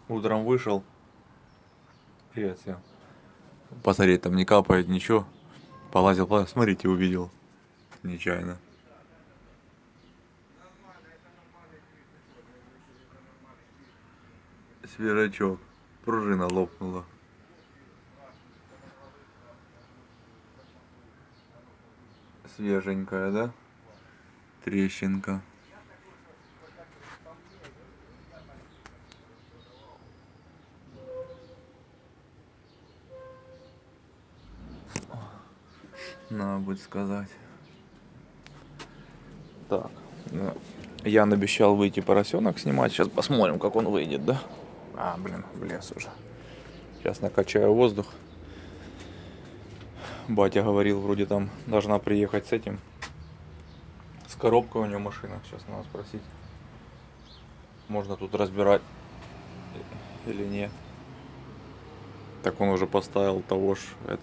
Утром вышел. Привет всем. Посмотреть, там не капает ничего. Полазил, смотрите, увидел. Нечаянно. Свежачок. Пружина лопнула. Свеженькая, да? Трещинка. Надо будет сказать. Так. Ян обещал выйти поросенок снимать. Сейчас посмотрим, как он выйдет, да? Блин, влез уже. Сейчас накачаю воздух. Батя говорил, вроде там должна приехать с этим. С коробкой у него машина. Сейчас надо спросить. Можно тут разбирать или нет. Так он уже поставил того ж этот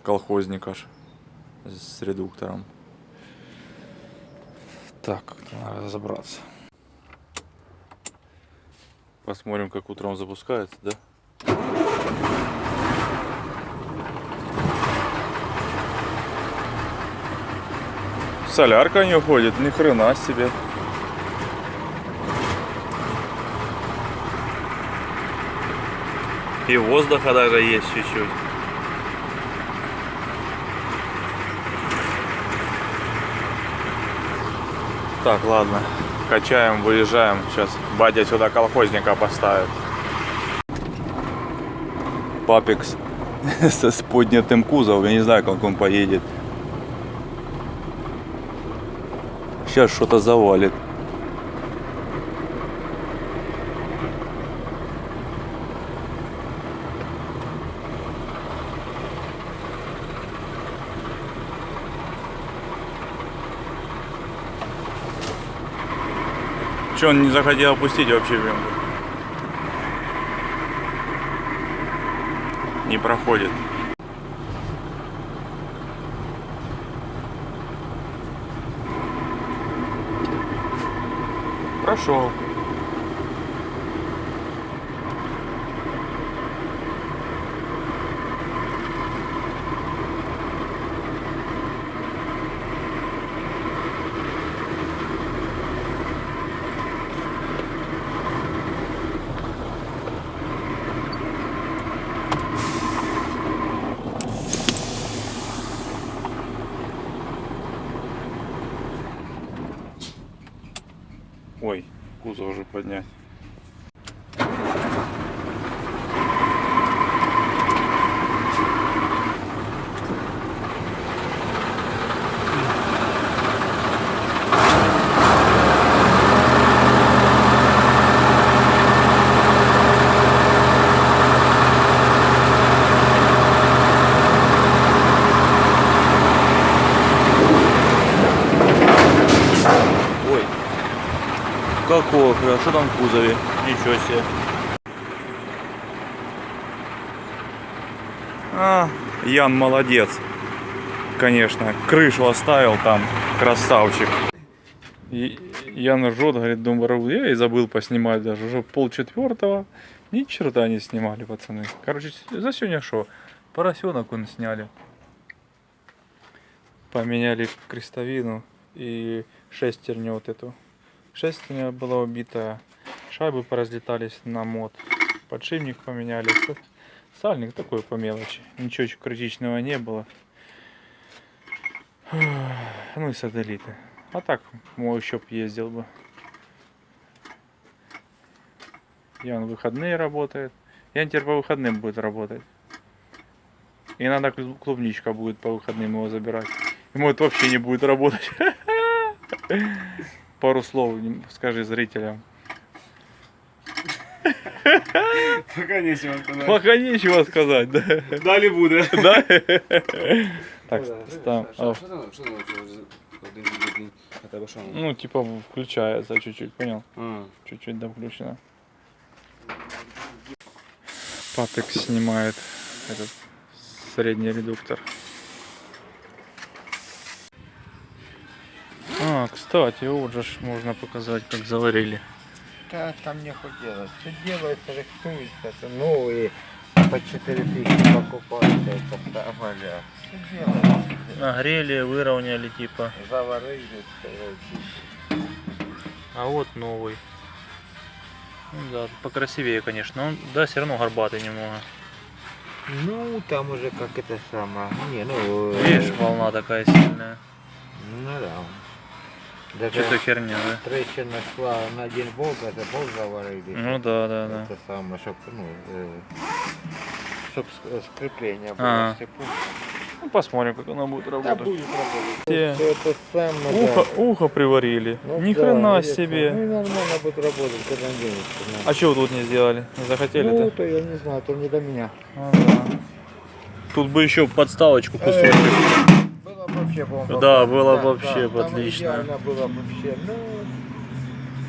колхозника ж с редуктором. Так, надо разобраться. Посмотрим, как утром запускается, да? Солярка не уходит, ни хрена себе. И воздуха даже есть чуть-чуть. Так, ладно. Качаем, выезжаем. Сейчас батя сюда колхозника поставит. Папикс с поднятым кузовом. Я не знаю, как он поедет. Сейчас что-то завалит. Че, он не захотел опустить вообще прям? Не проходит. Прошел. Ой, кузов уже поднять. Какого? Что там в кузове? Ничего себе. Ян молодец. Конечно, крышу оставил там, красавчик. И Ян ржет, говорит, думаю, я и забыл поснимать даже. Уже 3:30. Ни черта не снимали, пацаны. Короче, за сегодня что? Поросенок он сняли. Поменяли крестовину и шестерню вот эту. Шестерня была убита, шайбы поразлетались на мод, подшипник поменяли, сальник такой по мелочи, ничего критичного не было. Ну и сателлиты. А так, мой еще б ездил бы. Ян выходные работает. Ян теперь по выходным будет работать. И иногда клубничка будет по выходным его забирать. Ему это вообще не будет работать. Пару слов скажи зрителям. Пока нечего сказать. Пока нечего сказать, да. Далі буде. Да? Так, ставим. Ну, типа включается чуть-чуть, понял? Чуть-чуть да включено. Папик снимает этот средний редуктор. Кстати, вот же можно показать, как заварили. Да, там не делать. Все делается, рихтуется. Это новые по 4000 покупают. Это самолет. Все делается. Нагрели, выровняли типа. Заварили, сказать. А вот новый. Ну да, покрасивее, конечно. Он, да, все равно горбатый немного. Ну, там уже как это самое. Не, ну... Видишь, волна такая сильная. Ну да. Даже Что-то херня, да? трещина шла на один болт, это болт заварили. Ну да, да, да. Это самое, чтоб, ну, чтоб скрепление было. Ага. Все понял. Ну, посмотрим, как она будет Да работать. будет работать. Те. Всё это самое, Ухо, да. ухо приварили. Ну Ни да, хрена видишь, себе. Ну и нормально будет работать, когда денежку надо. А чего тут не сделали? Не захотели-то? Ну, то я не знаю, это не до меня. А, да. Тут бы еще подставочку кусочек. Было бы вообще бомба. Да, было бы вообще там отлично. идеально было бы вообще. Ну,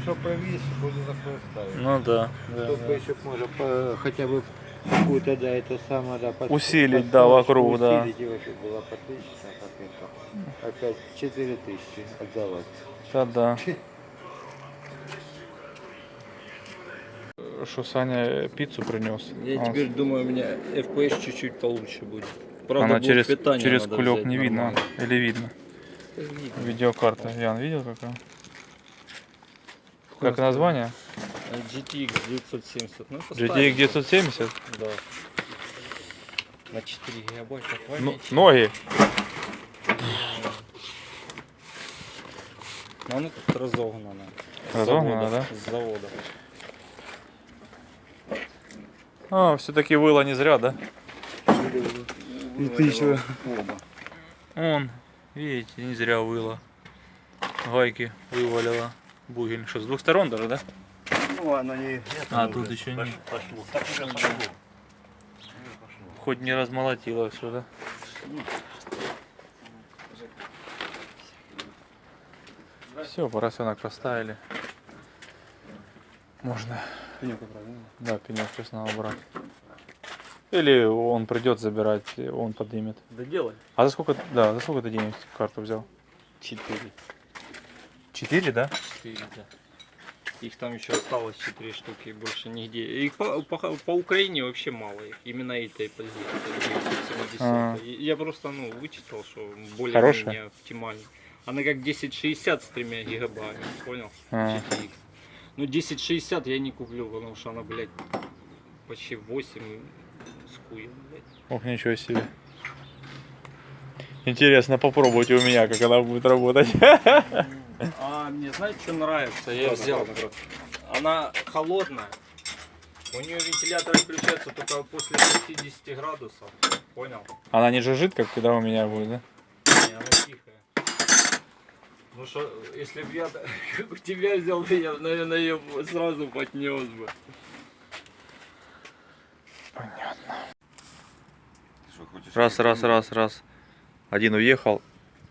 что провис, буду такое ставить. Ну да, да, Тут бы да. еще можно хотя бы какую-то, да, это самое, да, Усилить, да, вокруг, да. усилить, и вообще было бы отлично, как это. Опять 4000 отдавать. Да. Что Саня пиццу принес? Я теперь думаю, у меня FPS чуть-чуть получше будет. Правда, Она блок через питания надо кулек взять не видно. нормально. Или видно? Видеокарта. Ян, видел какая? Как название? GTX 970. Ну, это GTX старенькая. 970? Да. На 4 гигабайта Ну, памяти. ноги. Но она тут разогнана. С Разогнана, завода, да? С завода. А, все-таки выло не зря, да? И ты еще оба. Он, видите, не зря выло. Гайки вывалило. Бугель. Что, с двух сторон даже, да? Ну, оно не... А, тут еще не. Пошло. Так уже пошло. Хоть не размолотило все, да? Все, поросенок поставили. Можно. Да, пенек сейчас надо брать. Или он придет забирать, он поднимет. Да делай. А за сколько, да, за сколько ты денег карту взял? 4. 4, да? 4, да. Их там еще осталось 4 штуки, больше нигде. Их по Украине вообще мало их. Именно этой позиции 970. А. Я просто вычитал, что Хорошая? более-менее оптимально. Она как 1060 с 3 гигабами, понял? А. GTX. Ну 1060 я не куплю, потому что она, блядь, почти 8 с хуем, блядь. Ох, ничего себе. Интересно попробовать у меня, как она будет работать. А мне знаете, что нравится? Я взял. Она холодная. У нее вентилятор включается только после 60 градусов. Понял? Она не жужжит, как когда у меня будет, да? Не, она тихая. Ну что, если бы я у тебя взял, я, наверное, ее сразу поднес бы. Раз. Один уехал,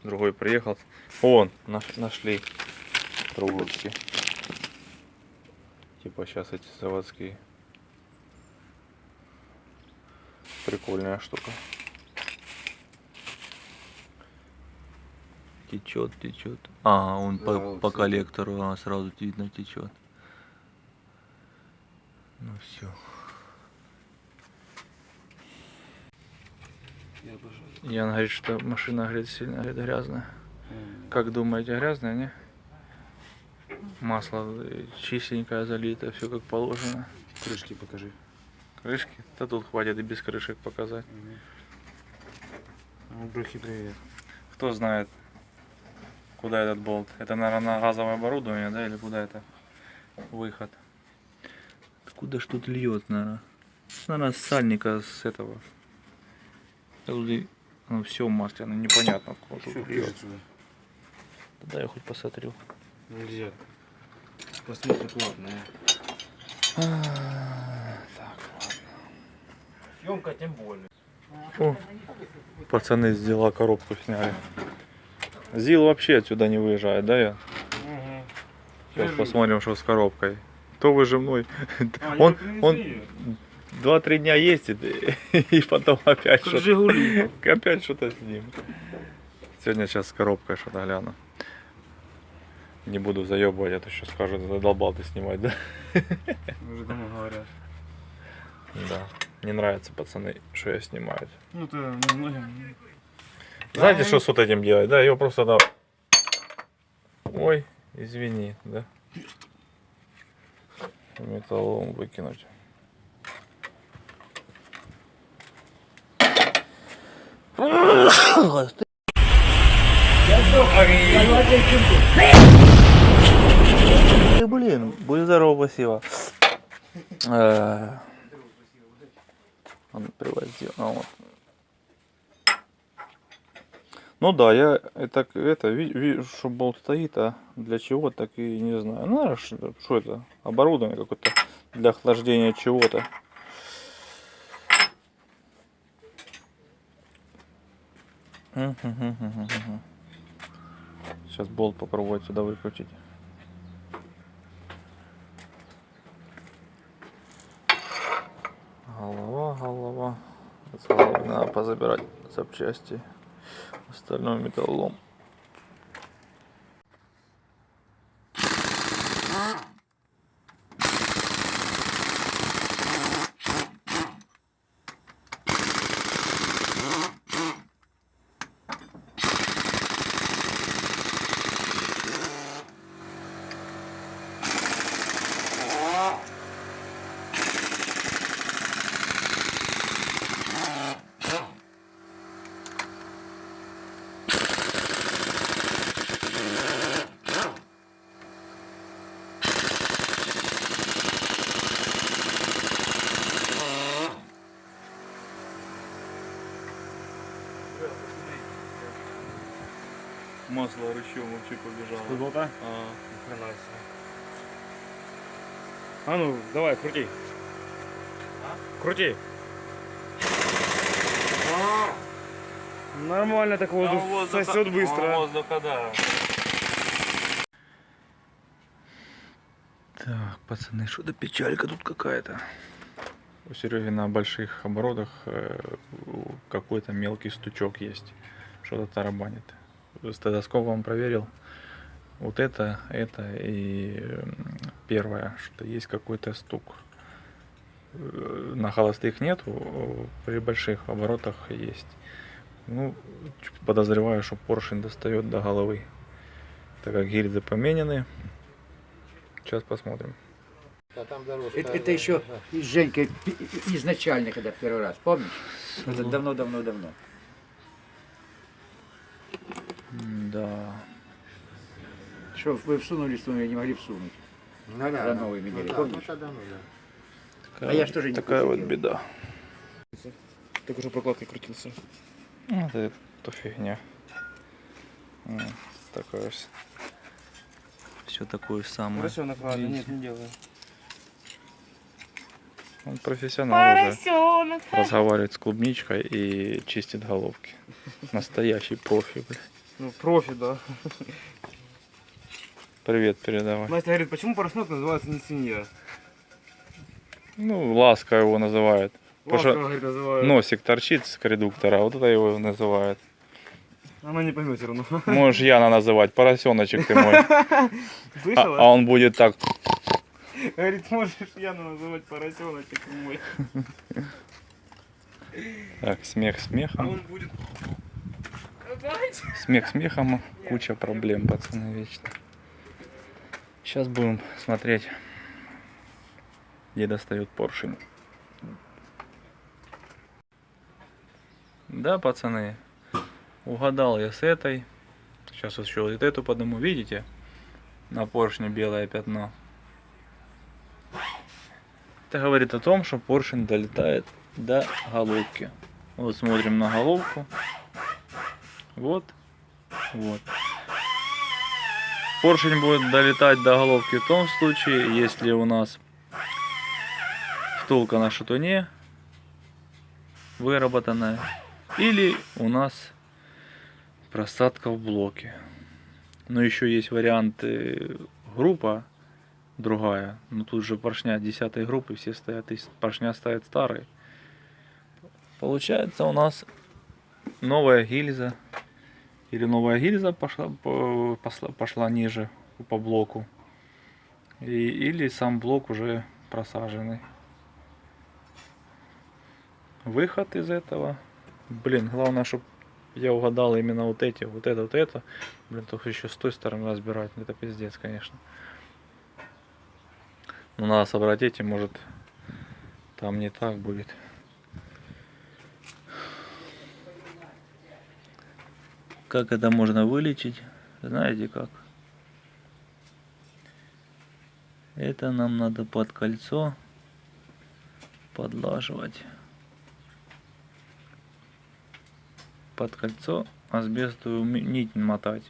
другой приехал. Вон, нашли трубочки. Типа сейчас эти заводские. Прикольная штука. Течет. А, он Да, по вот коллектору сразу видно течет. Ну все. Ян говорит, что машина, говорит, сильно, говорит, грязная. Как думаете, грязная, не? Масло чистенькое залито, все как положено. Крышки покажи. Крышки? Да тут хватит и без крышек показать. Брюхи, привет. Кто знает, куда этот болт? Это, наверное, на газовое оборудование, да? Или куда это выход? Откуда ж тут льет, наверное? Наверное, с сальника с этого. Ну, все масляно, непонятно, откуда Все, тут пишет льет. сюда. Да я хоть посмотрю. Нельзя. Посмотри, платная. Так, Съемка тем более. о, пацаны с дела коробку сняли. Зил вообще отсюда не выезжает, да, я? Сейчас посмотрим, что с коробкой. То выжимной. Он 2-3 дня ездит и потом опять Как что-то. Жигули. Опять что-то с ним. Сегодня сейчас с коробкой что-то гляну. Не буду заебывать, а то еще скажут, задолбал ты снимать, да? Уже давно говорят. Да. Не нравится, пацаны, что я снимаю. Ну, ты многим... Знаете, что с вот этим делать? Да, его просто надо... Ой, извини, да? Металлолом выкинуть. Блин, будь здоров, спасибо. Он привозил. Вот. Ну да, я это вижу, что болт стоит, а для чего, так и не знаю. Ну, что это? Оборудование какое-то для охлаждения чего-то. Сейчас болт попробовать сюда выкрутить. Голова. С головы надо позабирать запчасти. Остальное металлолом. Масло рычом вообще побежало. Футболка? Хрена себе. А ну, давай, крути. Крути. Нормально так воздух сосет быстро. Воздуха, да. Так, пацаны, что-то печалька тут какая-то. У Сереги на больших оборотах какой-то мелкий стучок есть. Что-то тарабанит. Стетоскопом проверил. Вот это и первое, что есть какой-то стук. На холостых нету, при больших оборотах есть. Ну, подозреваю, что поршень достает до головы. Так как гильзы поменены. Сейчас посмотрим. Это еще с Женькой изначально, когда первый раз, помнишь? Это давно. Да. Что вы всунули, не могли всунуть. За новые меняли, помнишь? Такая, А я ж тоже не такая вот посидел. беда. Так уже прокладкой крутился. Это фигня. Такое же. Все такое же самое. Хорошо, накладно, нет, не делаю. Он профессионал уже. Разговаривает с клубничкой и чистит головки. Настоящий профи, блядь. Ну, профи, да. Привет передавай. Настя говорит, почему порошок называется не свинья? Ну, ласка его называют. Потому Ласка, что говорит, называют. носик торчит с редуктора, а вот это его называют. Она не поймет все равно. Можешь Яна называть, поросеночек ты мой. Слышала? А он будет так. Говорит, можешь Яну называть поросеночек мой. Так, смех А смехом. он будет... Смех смехом, куча проблем, пацаны, вечно. Сейчас будем смотреть, где достает поршень. Да, пацаны, угадал я с этой. Сейчас еще вот эту подниму, видите? На поршне белое пятно. Это говорит о том, что поршень долетает до головки. Вот смотрим на головку. Вот. Поршень будет долетать до головки в том случае, если у нас втулка на шатуне выработанная, или у нас просадка в блоке. Но еще есть варианты группа другая, но тут же поршня 10 группы, все стоят, из поршня стоят старые. Получается у нас новая гильза, или новая гильза пошла ниже по блоку. Или сам блок уже просаженный. Выход из этого. Блин, главное, чтобы я угадал именно вот эти, вот это, вот это. Блин, только еще с той стороны разбирать. Это пиздец, конечно. Но надо собрать эти, может там не так будет. Как это можно вылечить? Знаете как? Это нам надо под кольцо подлаживать. Под кольцо асбестовую нить мотать.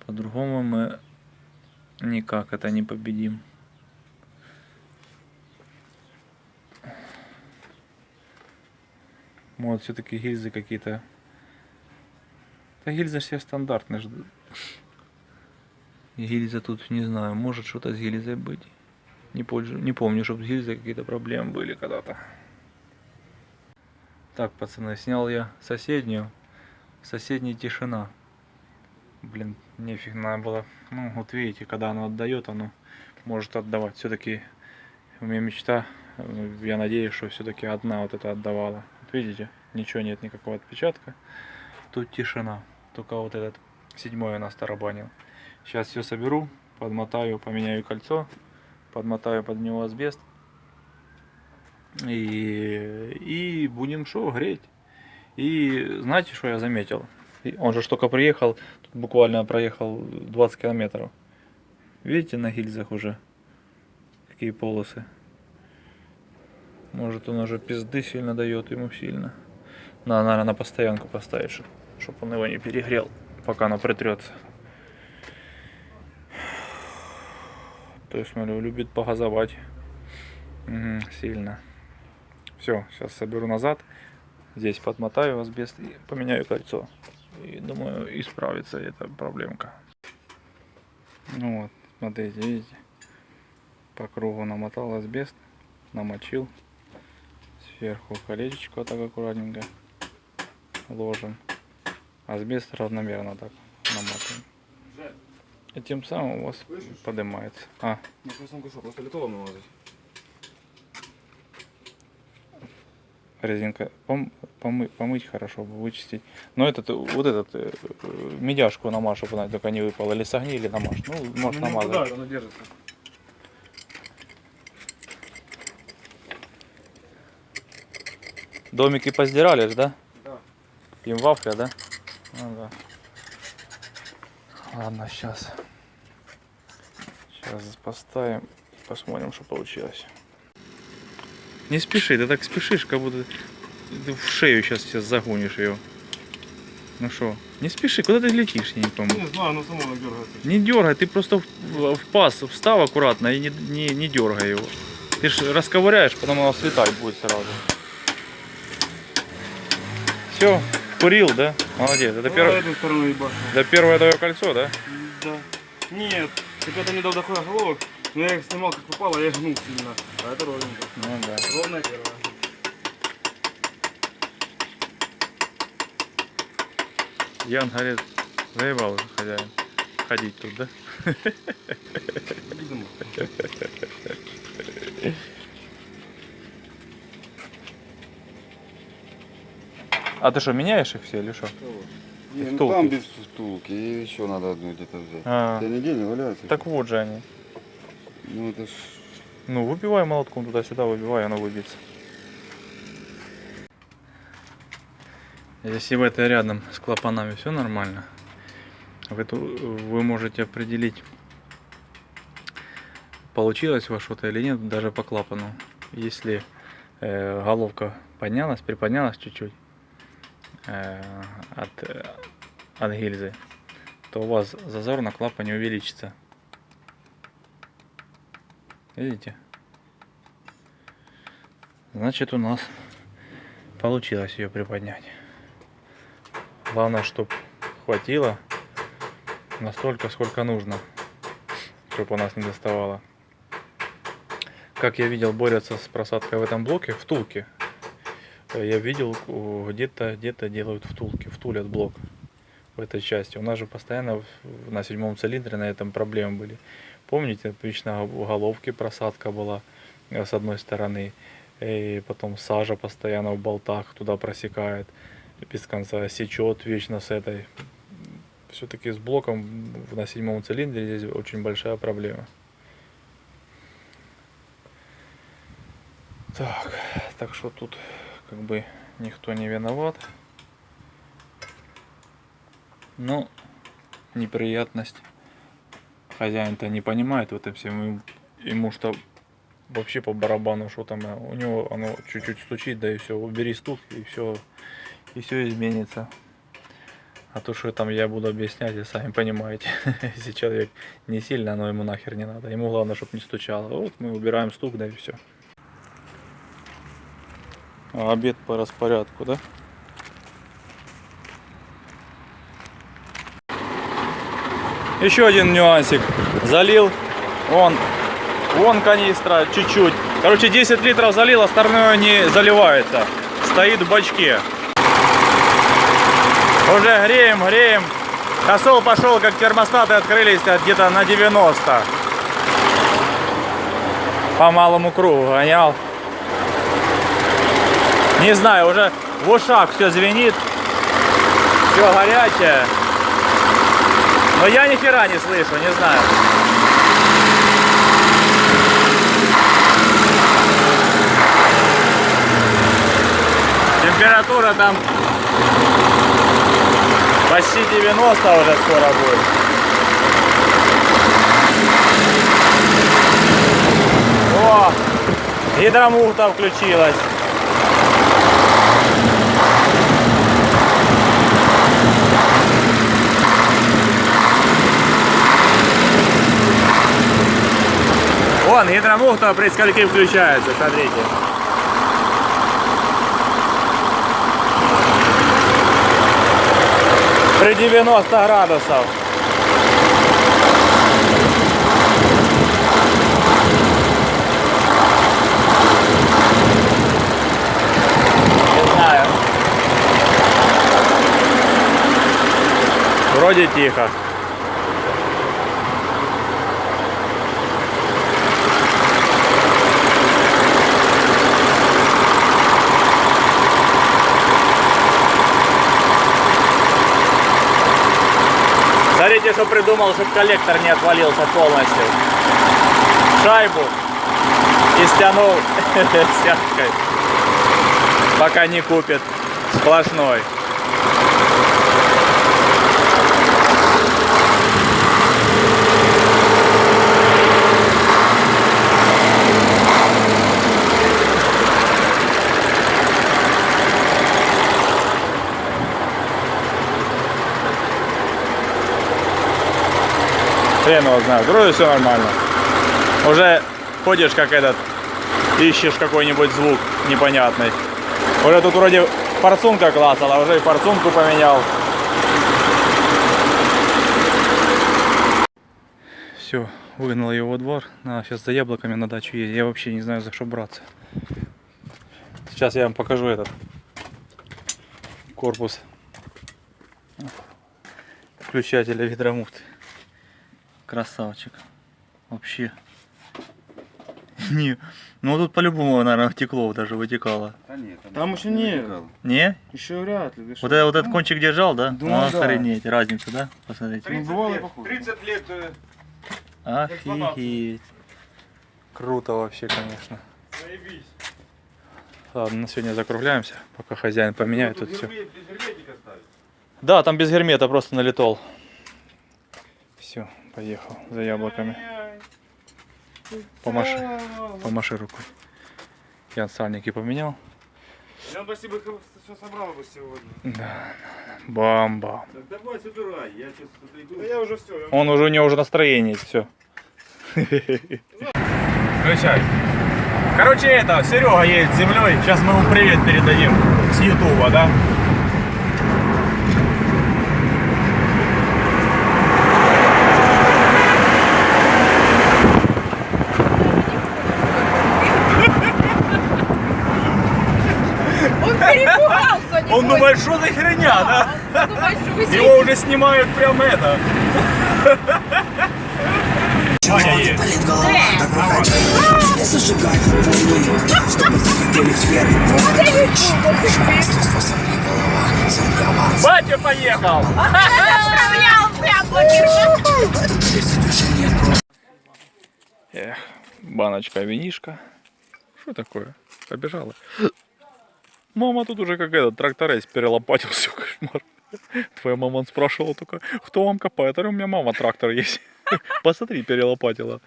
По-другому мы никак это не победим. Вот все-таки гильзы какие-то. Да гильзы все стандартные. Гильза тут не знаю, может что-то с гильзой быть. Не помню, чтобы с гильзой какие-то проблемы были когда-то. Так, пацаны, снял я соседнюю. В соседней тишина. Блин, нефиг надо было. Ну, вот видите, когда оно отдает, оно может отдавать. Все-таки у меня мечта, я надеюсь, что все-таки одна вот это отдавала. Вот видите, ничего нет, никакого отпечатка. Тут тишина. Только вот этот 7-й у нас тарабанил. Сейчас все соберу, подмотаю, поменяю кольцо, подмотаю под него асбест. И будем что, греть. И знаете, что я заметил? Он же только приехал, тут буквально проехал 20 километров. Видите, на гильзах уже какие полосы. Может, он уже пизды сильно дает ему сильно. Надо, наверное, на постоянку поставить, чтобы он его не перегрел, пока оно притрется. То есть, смотрю, любит погазовать. Угу, сильно. Все, сейчас соберу назад. Здесь подмотаю асбест и поменяю кольцо. И думаю, исправится эта проблемка. Ну вот, смотрите, видите. По кругу намотал асбест, намочил. Сверху колечко вот так аккуратненько ложим. Асбест равномерно так наматываем. И тем самым у вас поднимается. А. Ну, просто литолом намазать. Резинка помыть хорошо, вычистить. Но вот этот медяшку намажь, чтобы она только не выпала. Или согни, или намажь. Ну, можешь намазать. Да, оно держится. Домики поздирали ж, да? Да. Им вафля, да? Ну да. Ладно, сейчас поставим, посмотрим, что получилось. Не спеши, ты так спешишь, как будто ты в шею сейчас загонишь ее. Ну что, не спеши, куда ты летишь, я не помню. Не знаю, оно само так дергается. Не дергай, ты просто в паз встав аккуратно и не дергай его. Ты ж расковыряешь, потом оно слетать будет сразу. Все, курил, да? Молодец. Это первое твое кольцо, да? Да. Нет, ребята мне дал такой головок, но я их снимал как попало, я гнул сильно. А это ровненько. Ну да. Ровная первая. Ян говорит, заебал уже хозяин ходить тут, да? Видимо. А ты что, меняешь их все или что? Не, ну Втулки. там без втулки, и еще надо одну где-то взять. А, Тебя нигде не валяются? так вот же они. Ну это ж... Ну, выбивай молотком туда-сюда, выбивай, оно выбьется. Если в этой рядом с клапанами все нормально, вы можете определить, получилось у вас что-то или нет, даже по клапану. Если головка поднялась, приподнялась чуть-чуть от гильзы, то у вас зазор на клапане увеличится. Видите? Значит, у нас получилось ее приподнять. Главное, чтобы хватило настолько, сколько нужно, чтобы у нас не доставало. Как я видел, борются с просадкой в этом блоке втулки. Я видел, где-то делают втулки, втулят блок. в этой части. У нас же постоянно на 7-м цилиндре на этом проблемы были. Помните, обычно в головке просадка была с одной стороны, и потом сажа постоянно в болтах туда просекает, без конца сечет вечно с этой. Все-таки с блоком на 7-м цилиндре здесь очень большая проблема. Так что тут как бы никто не виноват. Но неприятность. Хозяин-то не понимает в этом всем. Ему что вообще по барабану, что там. У него оно чуть-чуть стучит, да и все. Убери стук, и все изменится. А то, что там я буду объяснять, вы сами понимаете. Если человек не сильно, оно ему нахер не надо. Ему главное, чтобы не стучало. Вот мы убираем стук, да и все. А обед по распорядку, да? Еще один нюансик. Залил. Вон канистра, чуть-чуть. Короче, 10 литров залил, остальное не заливается. Стоит в бачке. Уже греем. Косол пошел, как термостаты открылись где-то на 90. По малому кругу гонял. Не знаю, уже в ушах все звенит. Все горячее. Но я ни хера не слышу, не знаю. Температура там почти 90 уже скоро будет. О, гидромуфта включилась. Вон, гидромуфта при скольки включается, смотрите. При 90 градусов. Не знаю. Вроде тихо. Смотрите, что придумал, чтобы коллектор не отвалился полностью. Шайбу и стянул сеткой, пока не купит сплошной. Хрен его знает, вроде все нормально. Уже ходишь как этот, ищешь какой-нибудь звук непонятный. Уже тут вроде форсунка клацала, уже и форсунку поменял. Все, выгнал его во двор. Сейчас за яблоками на дачу едет. Я вообще не знаю, за что браться. Сейчас я вам покажу этот корпус включателя гидромуфты. Красавчик. Вообще. Не. Ну тут по-любому, наверное, текло, даже вытекало. Да нет, Там еще нет. Не? Еще вряд ли. Вот этот кончик держал, да? Думаю, да. Охренеть, разницу, да? Посмотрите. 30 лет. Офигеть. Круто вообще, конечно. Заебись. Ладно, на сегодня закругляемся, пока хозяин поменяет тут все. Без герметика ставить. Да, там без гермета просто налетал. Все, поехал за яблоками. Помаши рукой. Я сальники поменял. Я спасибо, все собрал бы сегодня. Да, бам-бам. Так давай собирай, я сейчас отойду. Да я уже все. Он уже, у него уже настроение есть, все. Включай. Короче, это, Серега едет с землей. Сейчас мы ему привет передадим с Ютуба, да? Он перепугался, не Он думает, что за херня, да? Думаешь, что вы Его уже снимают прям это. Батя поехал! отправлял прям блокировку? Эх, баночка винишка. Что такое? Побежала. Мама тут уже как этот тракторист перелопатил, все, кошмар. Твоя мама спрашивала только, кто вам копает? А у меня мама трактор есть. Посмотри, перелопатила.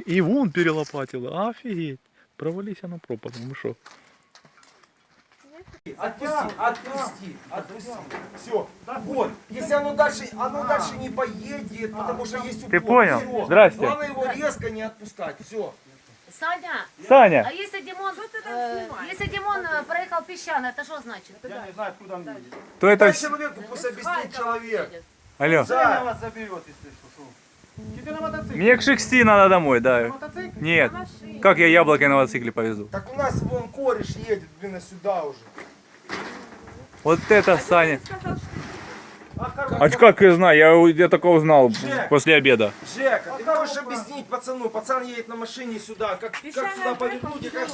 И вон перелопатила. Офигеть. Провались она пропадом. Ну что? Отпусти. Все. Вот. Если оно дальше не поедет, потому что есть упор. Ты понял? Всё. Здрасте. Главное его резко не отпускать. Все. Саня, Саня! а если Димон проехал песчаный, это что значит? Я не знаю, откуда он едет. То это... Дай человеку пусть объяснит человек. Алло. Саня вас заберет, если что. Тебе на мотоцикле. Мне к 6 надо домой, да. Мотоцикле? Нет. Как я яблоко на мотоцикле повезу? Так у нас вон кореш едет, блин, сюда уже. Вот это, Саня. А как я знаю? Я только узнал после обеда. Жека, ты можешь объяснить пацану? Пацан едет на машине сюда. Как сюда повернуть и как...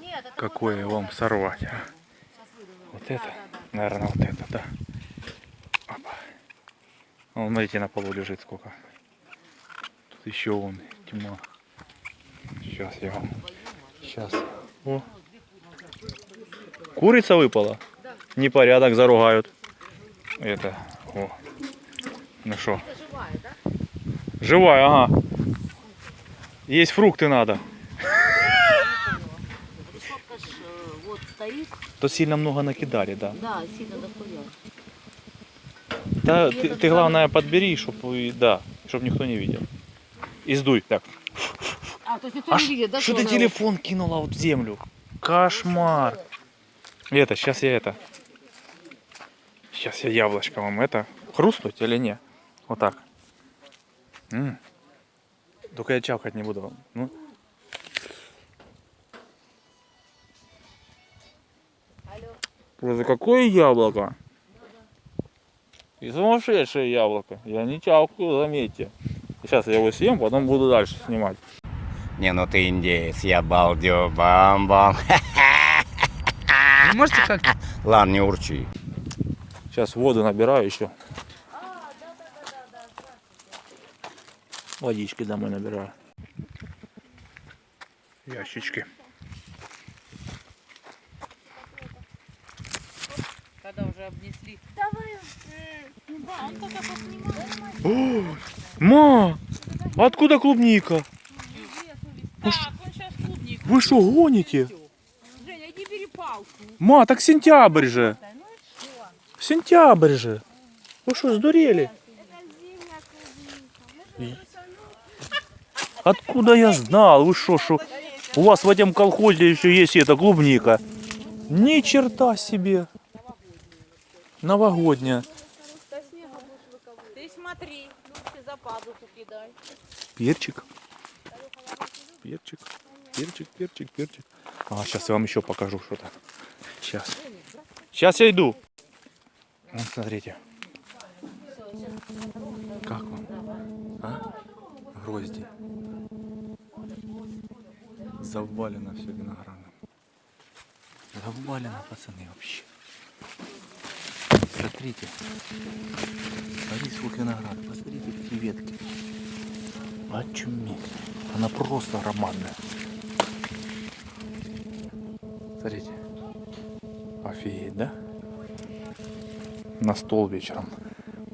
Нет, это Какое вам сорвать, а? Вот это? Наверное, вот это, да. Опа. Вон, смотрите, на полу лежит сколько. Тут еще вон тьма. Сейчас я вам... Сейчас. О. Курица выпала? Непорядок, заругают. Это, о. Ну что? живая, да? Живая, ага. Есть фрукты надо. Решетка ж вот стоит, То сильно много накидали, да. да, сильно дохуя. Да, ты главное подбери, чтобы да, чтоб никто не видел. И сдуй, так. А, то есть никто не видит, да? Что ты она- телефон кинула вот в землю? Кошмар. Это, сейчас я это. Сейчас я яблочко вам это. Хрустнуть или не? Вот так. Только я чавкать не буду. Ну. Просто какое яблоко? И сумасшедшее яблоко. Я не чавкаю, заметьте. Сейчас я его съем, потом буду дальше снимать. Не, ну ты индеец, я балдю, бам-бам. Можете как? Ладно, не урчи. Сейчас воду набираю еще. Водички домой набираю. Ящички. Когда уже обнесли. Ма! Откуда клубника? Вы что, гоните? Женя, иди бери палку. Ма, так сентябрь же. Сентябрь же. Вы что, сдурели? Откуда я знал? Вы что, у вас в этом колхозе еще есть эта клубника? Ни черта себе. Новогодняя. Ты смотри, лучше за пазуху кидай. Перчик. Перчик. Перчик, перчик, перчик. А, сейчас я вам еще покажу что-то. Сейчас. Сейчас я иду. Вот, смотрите. Как вам? А? Грозди. Завалено все виноградом. Завалено, пацаны, вообще. Смотрите. Смотрите, сколько винограда. Посмотрите, какие ветки. Очуметь. Она просто громадная. Смотрите. Офигеть, да? На стол вечером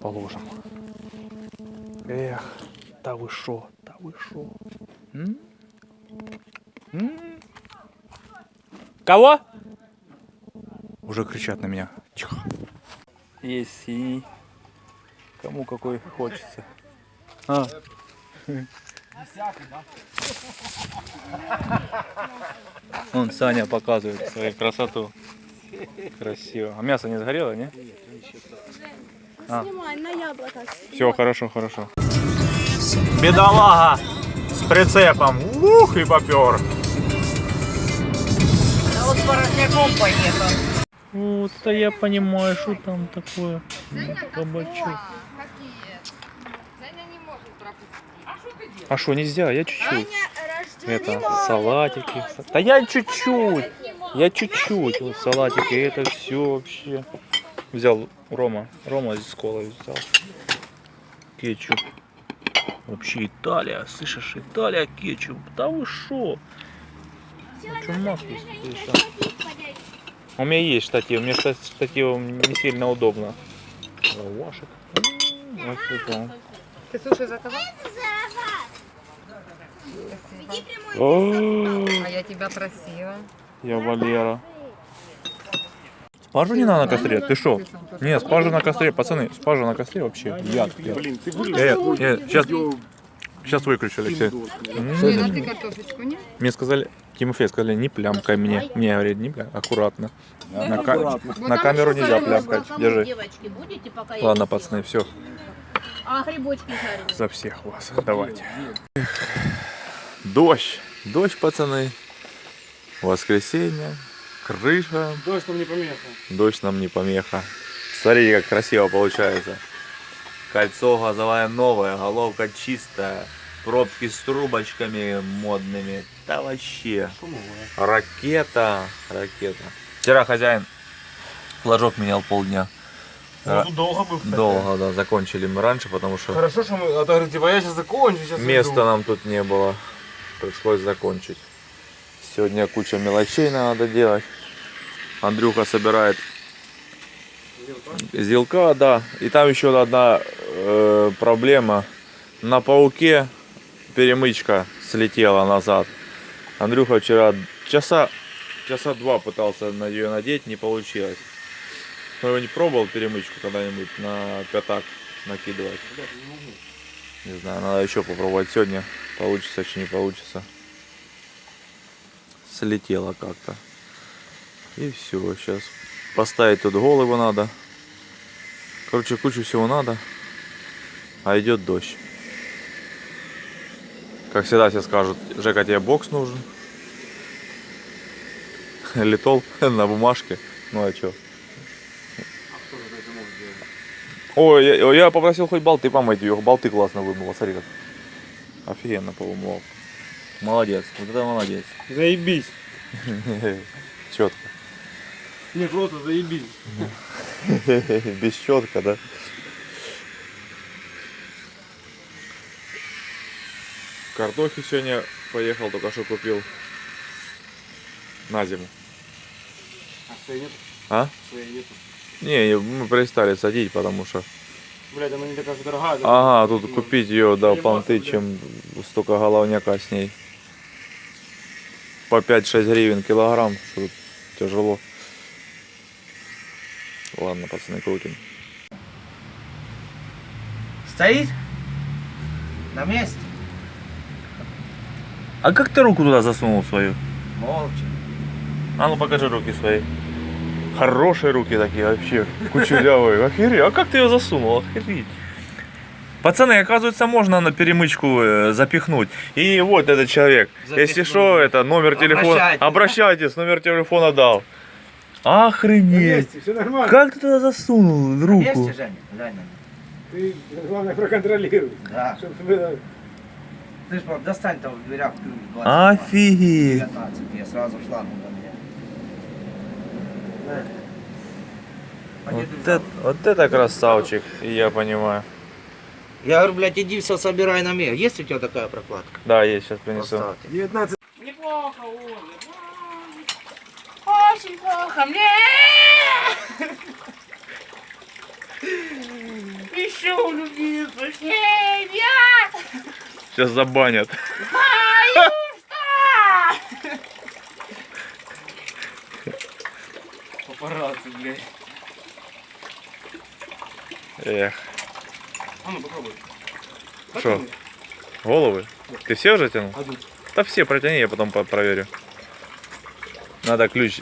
положим. Эх, да вы шо, да вы шо. Кого? Уже кричат на меня. Тихо. Есть синий. Кому какой хочется. А. Вон Саня показывает свою красоту. Красиво. А мясо не сгорело, не? Снимай на яблоко. Все, хорошо, хорошо. Бедолага с прицепом. Ух, и попер. А вот порожняком поехал. Вот это я понимаю, что там такое. Кабачок. Какие? Женя не может пропустить. А что, нельзя? Я чуть-чуть. Это салатики. Да я чуть-чуть. Я чуть-чуть. Вот салатики, это все вообще. Взял Рома. Рома из колы взял. Кетчуп. Вообще Италия. Слышишь, Италия кетчуп. Да вы шо? Чумак есть. У меня есть штатив. Мне штативом не сильно удобно. Лавашек. Вот это. Ты суши заказал? О, А я тебя просила. я Валера. Спажу не надо на костре, ты шо? Не, спажу на костре, пацаны, спажу на костре вообще. Яд. Блин, ты вылез. Сейчас выключу, Алексей. А ты картошечку не? Мне сказали, Тимофей сказали, не плямкай мне. Мне говорит, не плямкай, аккуратно. На камеру нельзя плямкать. Держи. Девочки, будете пока я Ладно, не пацаны, все. съем? А грибочки жареные? За всех вас. Давайте. Дождь. Дождь, пацаны. Воскресенье. Крыша. Дождь нам не помеха. Дождь нам не помеха. Смотрите, как красиво получается. Кольцо газовое новое, головка чистая. Пробки с трубочками модными. Да вообще. Ракета. Вчера хозяин флажок менял полдня. Ну, тут долго был, кстати. Долго, да. Закончили мы раньше, потому что Хорошо, что мы... А то говорит, типа, я сейчас закончу, сейчас места нам тут не было. Пришлось закончить. Сегодня куча мелочей надо делать. Андрюха собирает зелка, да. И там еще одна проблема. На пауке перемычка слетела назад. Андрюха вчера часа два пытался на нее надеть, не получилось. Но его не пробовал перемычку когда-нибудь на пятак накидывать. Не знаю, надо еще попробовать сегодня. Получится, чи не получится. Слетело как-то. И все, сейчас поставить тут голову надо. Короче, кучу всего надо. А идет дождь. Как всегда все скажут, Жека, тебе бокс нужен. Литол на бумажке. Ну а чё? Ой, я попросил хоть болты помыть, ее болты классно вымыла, смотри как. Офигенно повымывал. Молодец, вот это молодец. Заебись. Четко. Не, просто заебись. Без щетка, да? Картохи сегодня поехал, только что купил на зиму. А своей нет? А? Своей нету. Не, мы перестали садить, потому что... Блядь, она не такая же дорогая. да? Ага, тут купить ее, да, Ебаться, понты, блядь. чем столько головняка с ней. По 5-6 гривен килограмм, что тут тяжело. Ладно, пацаны, крутим. Стоит? На месте? А как ты руку туда засунул свою? Молча. А ну покажи руки свои. Хорошие руки такие вообще, кучерявые. Охереть, а как ты ее засунул? Охереть. Пацаны, оказывается, можно на перемычку запихнуть. И вот этот человек. Если что, это номер телефона. Обращайтесь, номер телефона дал. Охренеть. Все нормально. Как ты туда засунул На руку? месте, Женя? Глянь на меня. Ты, главное, проконтролируй. Да. Чтоб вы... Ты ж достань там в дверях ключ 20. Офигеть. 19. Я сразу шлангу до меня. Вот это красавчик, и я понимаю. Я говорю, блядь, иди все собирай на месте. Есть у тебя такая прокладка? Да, есть, сейчас принесу. Поставьте. 19. Неплохо, Оля. Очень плохо мне. Еще влюбиться с ней, я Сейчас забанят. знаю, что. Папарацци, блядь. Эх, А ну попробуй. что, головы? Ты все уже тянул? Одну. Да все протяни, я потом проверю. Надо ключ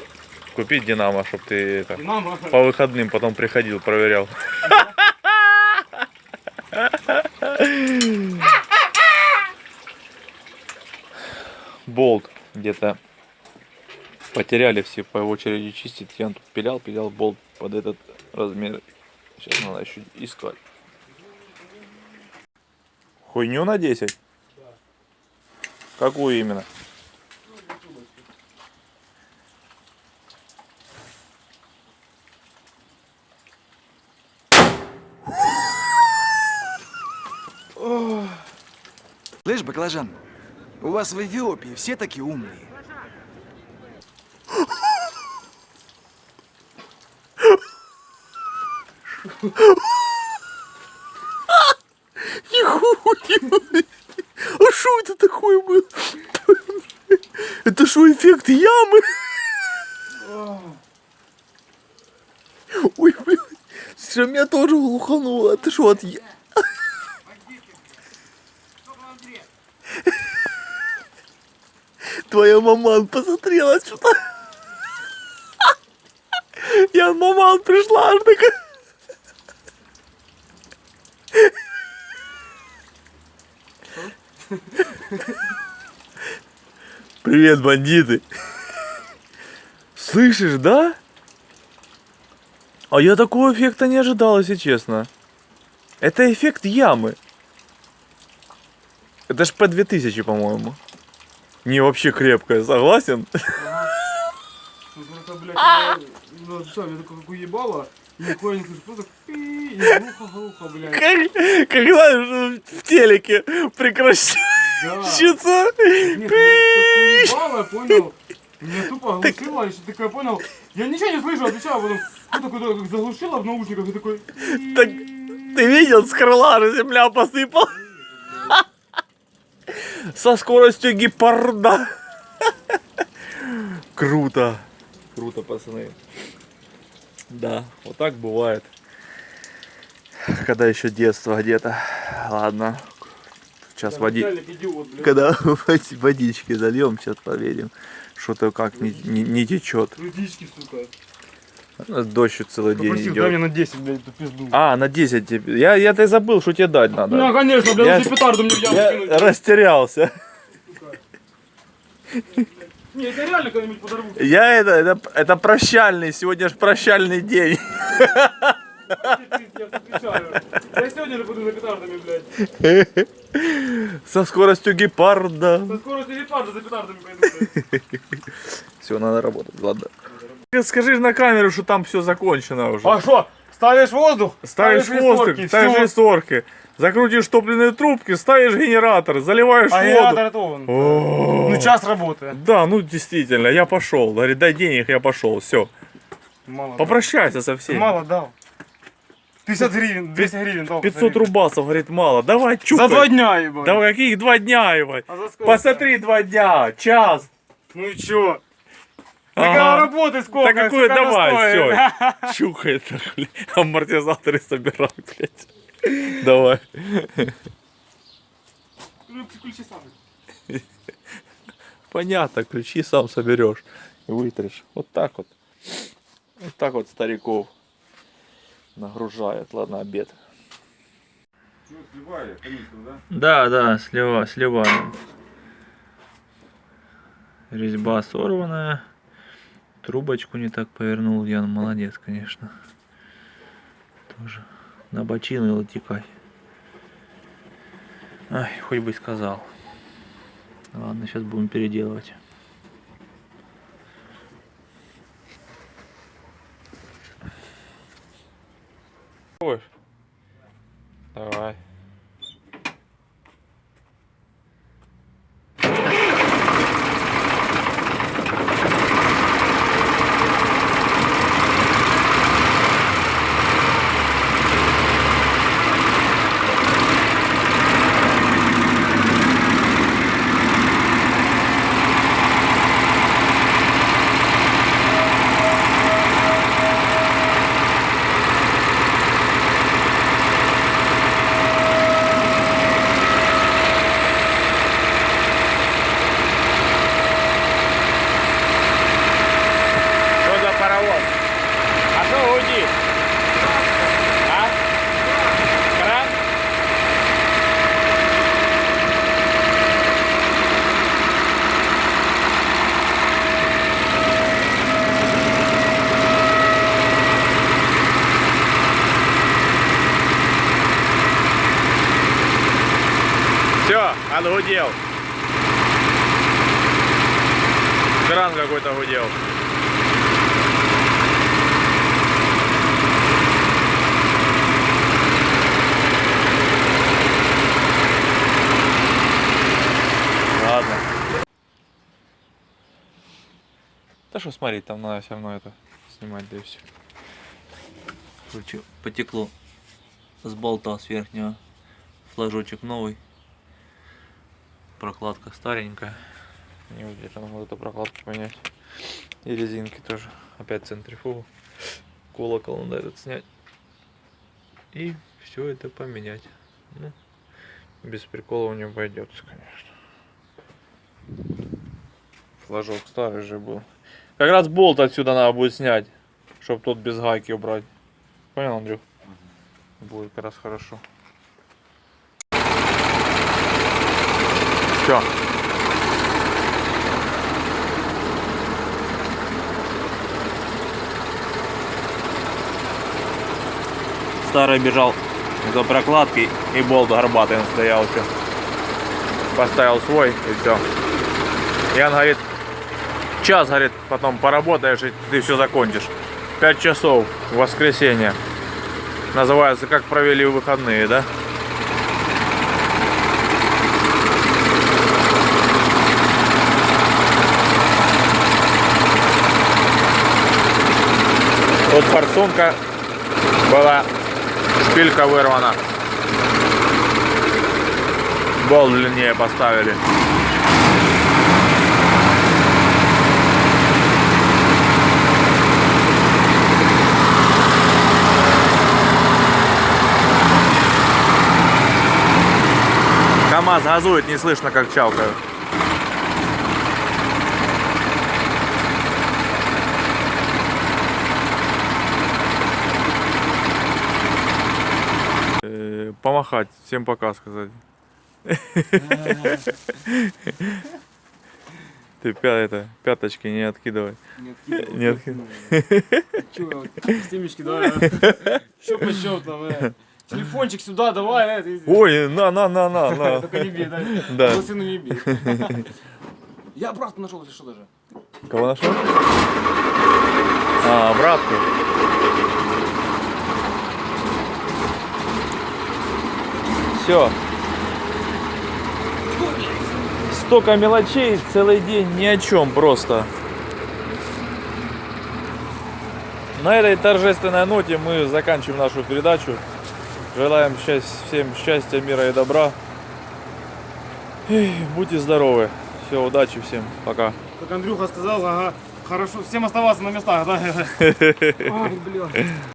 купить Динамо, чтобы ты это, Динамо. по выходным потом приходил, проверял. Болт где-то Потеряли все по очереди чистить. Я тут пилял болт под этот размер. Сейчас надо еще искать. Хуйню на 10? Какую именно? Слышь, баклажан, у вас в Эфиопии все такие умные. А что это такое было? Это что, эффект ямы? Ой, блин, что меня тоже глухануло. Это что, от Твоя маман посмотрела что-то. Я маман пришла аж такая. Привет, бандиты. Слышишь, да? А я такого эффекта не ожидал, если честно. Это эффект ямы. Это ж P2000, по-моему. Не, вообще крепкая, согласен? Ну, просто, блядь, ну, что, я такой, как уебало, и нихуя не слышу, просто и глухо-глухо, блядь. Как знаешь, в телеке прекращается. Нет, как уебало, понял? Меня тупо оглушило, и что такое, понял? Я ничего не слышу, отвечаю, а потом, такой, как заглушило в наушниках, и такой... Так, ты видел, с крыла же земля посыпала. Со скоростью гепарда. Круто. Круто, пацаны. Да, вот так бывает. Когда еще детство где-то. Ладно. Сейчас Когда водички зальем, сейчас проверим. Что-то как не течет. Водички, сука. У нас дождь целый день Попросил, дай идет. мне на 10, блядь, эту пизду. А, на 10 тебе. Я-то забыл, что тебе дать надо. Ну, конечно, блядь, лучше петарду мне в яму Я кинуть. растерялся. Не, это реально когда-нибудь подорвут. Это прощальный, сегодня же прощальный день. Я отвечаю. Я сегодня же буду за петардами, блядь. Со скоростью гепарда. Со скоростью гепарда за петардами пойду, блядь. Все, надо работать, ладно. Скажи на камеру, что там все закончено уже. А что? Ставишь воздух? Ставишь воздух, ставишь ресорки, закрутишь топливные трубки, ставишь генератор, заливаешь А воду. генератор это он. Ну, час работы. Да, ну действительно, я пошел. Говорит, дай денег, я пошел. Все. Мало. Попрощайся со всеми. Мало дал. 50 гривен, 200 гривен дал. 500 рубасов, говорит, мало. Давай, чукай. За 2 дня, ебать. Давай, каких 2 дня, ебать? А за сколько? Посмотри, 2 дня, час. Ну и чё? Ага. Такая работы сколько? Да какое, сколько давай, стоит? все. Чухай это, блядь. Амортизаторы собирай, блядь. Давай. Ну, ключи сами. Понятно, ключи сам соберешь и вытрешь. Вот так вот. Вот так вот стариков нагружает. Ладно, обед. Ну, сливали, конечно, да? Да, сливаем. Резьба сорванная. Трубочку не так повернул Ян. Молодец, конечно. Тоже на бочину латикай. Ай, хоть бы сказал. Ладно, сейчас будем переделывать. Давай. Все, отгудел. Кран какой-то гудел. Ладно. Да что смотреть, там надо все равно это снимать, да и все. Короче, потекло с болта с верхнего. Флажочек новый. Прокладка старенькая. Не удержано, надо эту прокладку поменять. И резинки тоже. Опять центрифугу. Колокол надо этот снять. И все это поменять. Ну, без прикола у него пойдется, конечно. Флажок старый же был. Как раз болт отсюда надо будет снять, чтобы тот без гайки убрать. Понял, Андрюх? Будет как раз хорошо. Все. Старый бежал за прокладкой, и болт горбатый он стоял. Все. Поставил свой, и все. И он говорит, час, говорит, потом поработаешь, и ты все закончишь. 5 часов в воскресенье. Называется, как провели выходные, да? Тут форсунка была, шпилька вырвана. Болт длиннее поставили. КамАЗ газует, не слышно, как чавкают. Помахать, всем пока сказать. Ты пяточки не откидывай. Не откидывай. Чё, семечки давай. Что по счету, телефончик сюда давай. Ой, на. Только не бей, да? Да. Сыну не бей. Я обратно нашел, если что даже. Кого нашел? А, обратку. Все. Столько мелочей целый день ни о чем просто. На этой торжественной ноте мы заканчиваем нашу передачу. Желаем всем счастья, мира и добра. Будьте здоровы. Все, удачи всем. Пока. Как Андрюха сказал, ага, хорошо, всем оставаться на местах, да? Ай, бля.